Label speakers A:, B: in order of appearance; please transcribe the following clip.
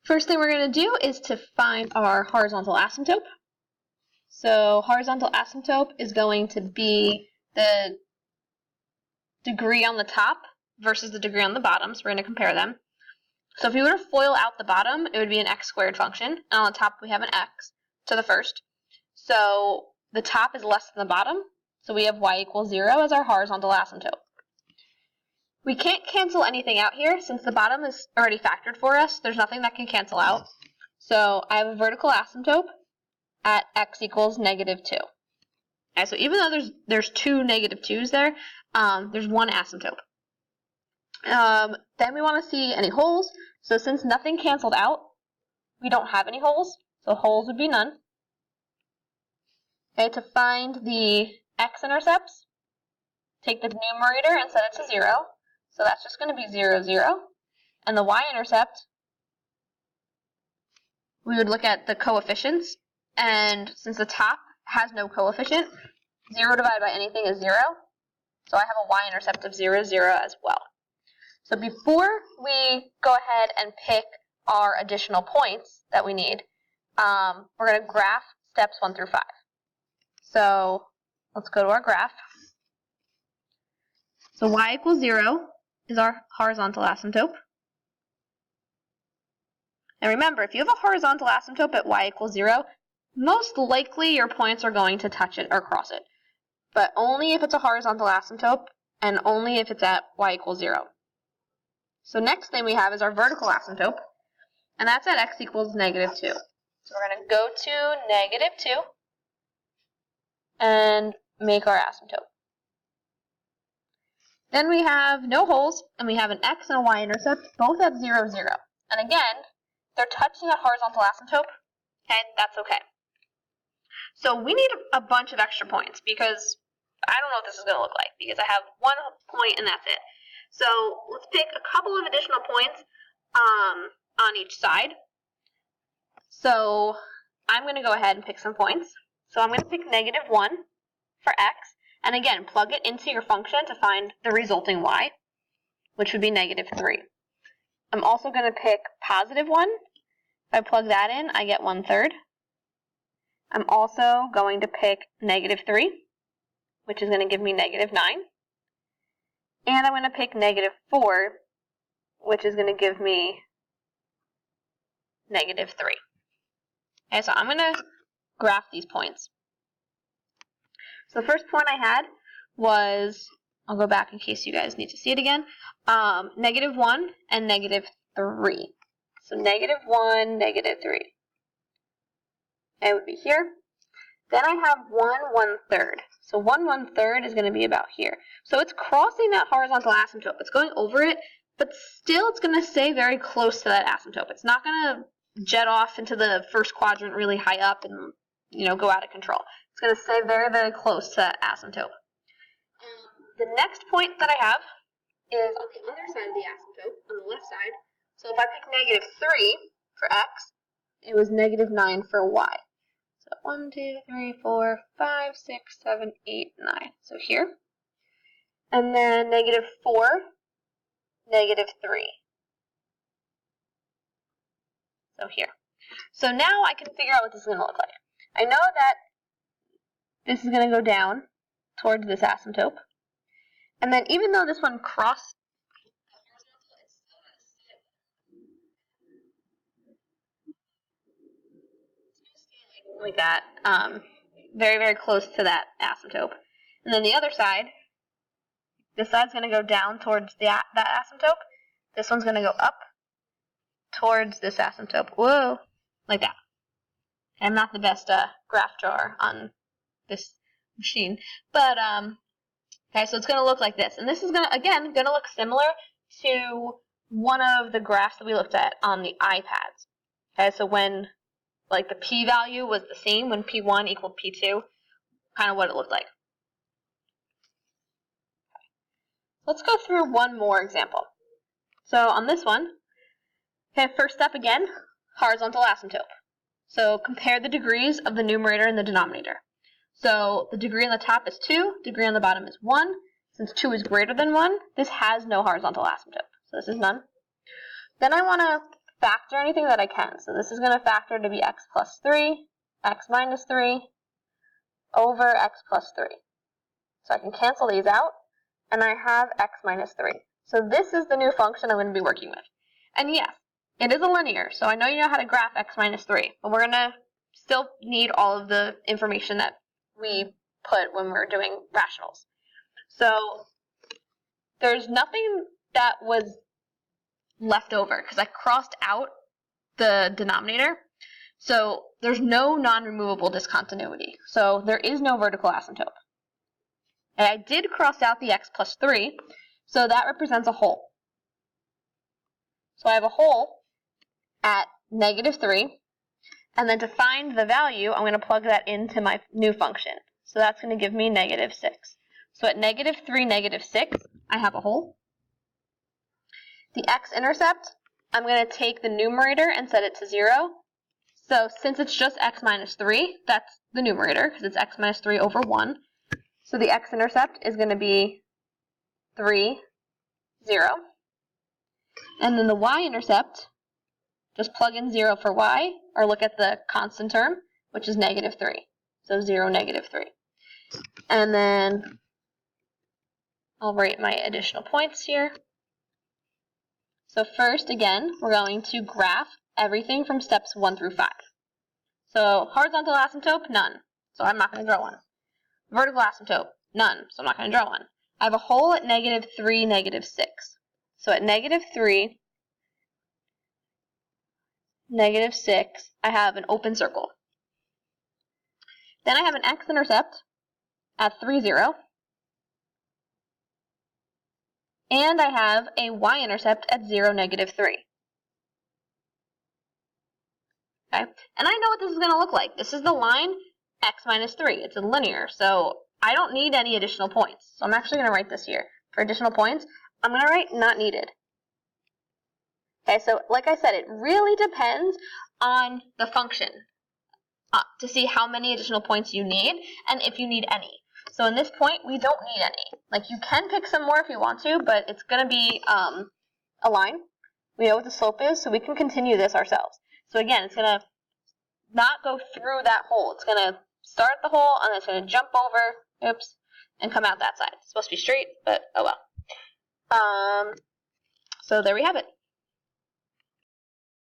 A: First thing we're going to do is to find our horizontal asymptote. So horizontal asymptote is going to be the degree on the top versus the degree on the bottom, so we're going to compare them. So if we were to FOIL out the bottom, it would be an x squared function, and on the top we have an x to the first. So the top is less than the bottom, so we have y equals 0 as our horizontal asymptote. We can't cancel anything out here since the bottom is already factored for us. There's nothing that can cancel out. So I have a vertical asymptote at x equals -2. Okay, so even though there's two -2's there, there's one asymptote. Then we want to see any holes. So since nothing canceled out, we don't have any holes. So holes would be none. Okay, to find the x-intercepts, take the numerator and set it to 0. So that's just going to be 0, 0. And the y-intercept, we would look at the coefficients. And since the top has no coefficient, 0 divided by anything is 0. So I have a y-intercept of 0, 0 as well. So before we go ahead and pick our additional points that we need, we're going to graph steps 1 through 5. So let's go to our graph. So y equals 0 is our horizontal asymptote. And remember, if you have a horizontal asymptote at y equals 0, most likely your points are going to touch it or cross it. But only if it's a horizontal asymptote and only if it's at y equals 0. So next thing we have is our vertical asymptote, and that's at x equals -2. So we're going to go to -2 and make our asymptote. Then we have no holes, and we have an x and a y-intercept, both at 0, 0. And again, they're touching that horizontal asymptote, and that's okay. So we need a bunch of extra points, because I don't know what this is going to look like, because I have one point and that's it. So let's pick a couple of additional points on each side. So I'm going to go ahead and pick some points. So I'm going to pick -1 for x, and again, plug it into your function to find the resulting y, which would be -3. I'm also going to pick +1. If I plug that in, I get 1/3. I'm also going to pick -3, which is going to give me -9. And I'm going to pick -4, which is going to give me -3. Okay, so I'm going to graph these points. So the first point I had was, I'll go back in case you guys need to see it again, -1 and -3. So -1, -3. It would be here. Then I have 1 1/3. So 1 1/3 is going to be about here. So it's crossing that horizontal asymptote. It's going over it, but still it's going to stay very close to that asymptote. It's not going to jet off into the first quadrant really high up and go out of control. It's going to stay very, very close to that asymptote. The next point that I have is on the other side of the asymptote, on the left side. So if I pick -3 for x, it was -9 for y. So 1, 2, 3, 4, 5, 6, 7, 8, 9. So here. And then -4, -3. So here. So now I can figure out what this is going to look like. I know that this is going to go down towards this asymptote. And then even though this one crossed, like that, very, very close to that asymptote. And then the other side, this side's going to go down towards that asymptote. This one's going to go up towards this asymptote. Whoa, like that. I'm not the best graph drawer on this machine, but okay, so it's going to look like this, and this is going to look similar to one of the graphs that we looked at on the iPads. Okay, so when the p-value was the same, when p1 equaled p2, kind of what it looked like. Let's go through one more example. So on this one, okay, first step again, horizontal asymptote. So compare the degrees of the numerator and the denominator. So the degree on the top is 2, degree on the bottom is 1. Since 2 is greater than 1, this has no horizontal asymptote. So this is none. Then I want to factor anything that I can. So this is going to factor to be x plus 3, x minus 3, over x plus 3. So I can cancel these out, and I have x minus 3. So this is the new function I'm going to be working with. And yes, it is a linear, so I know you know how to graph x minus 3, but we're going to still need all of the information that we put when we're doing rationals. So there's nothing that was left over because I crossed out the denominator. So there's no non-removable discontinuity. So there is no vertical asymptote. And I did cross out the x plus 3, so that represents a hole. So I have a hole at negative 3, and then to find the value, I'm going to plug that into my new function. So that's going to give me negative 6. So at negative 3, negative 6, I have a hole. The x-intercept, I'm going to take the numerator and set it to 0. So since it's just x minus 3, that's the numerator, because it's x minus 3 over 1. So the x-intercept is going to be 3, 0. And then the y-intercept, just plug in 0 for y, or look at the constant term, which is negative 3. So 0, negative 3. And then I'll write my additional points here. So first, again, we're going to graph everything from steps 1 through 5. So horizontal asymptote, none. So I'm not going to draw one. Vertical asymptote, none. So I'm not going to draw one. I have a hole at negative 3, negative 6. So at negative 3, negative 6, I have an open circle. Then I have an x-intercept at 3, 0. And I have a y-intercept at 0, negative 3. Okay? And I know what this is going to look like. This is the line x minus 3. It's a linear, so I don't need any additional points. So I'm actually going to write this here. For additional points, I'm going to write not needed. Okay, so like I said, it really depends on the function to see how many additional points you need and if you need any. So in this point, we don't need any. Like, you can pick some more if you want to, but it's going to be a line. We know what the slope is, so we can continue this ourselves. So again, it's going to not go through that hole. It's going to start at the hole, and then it's going to jump over, oops, and come out that side. It's supposed to be straight, but oh well. So there we have it.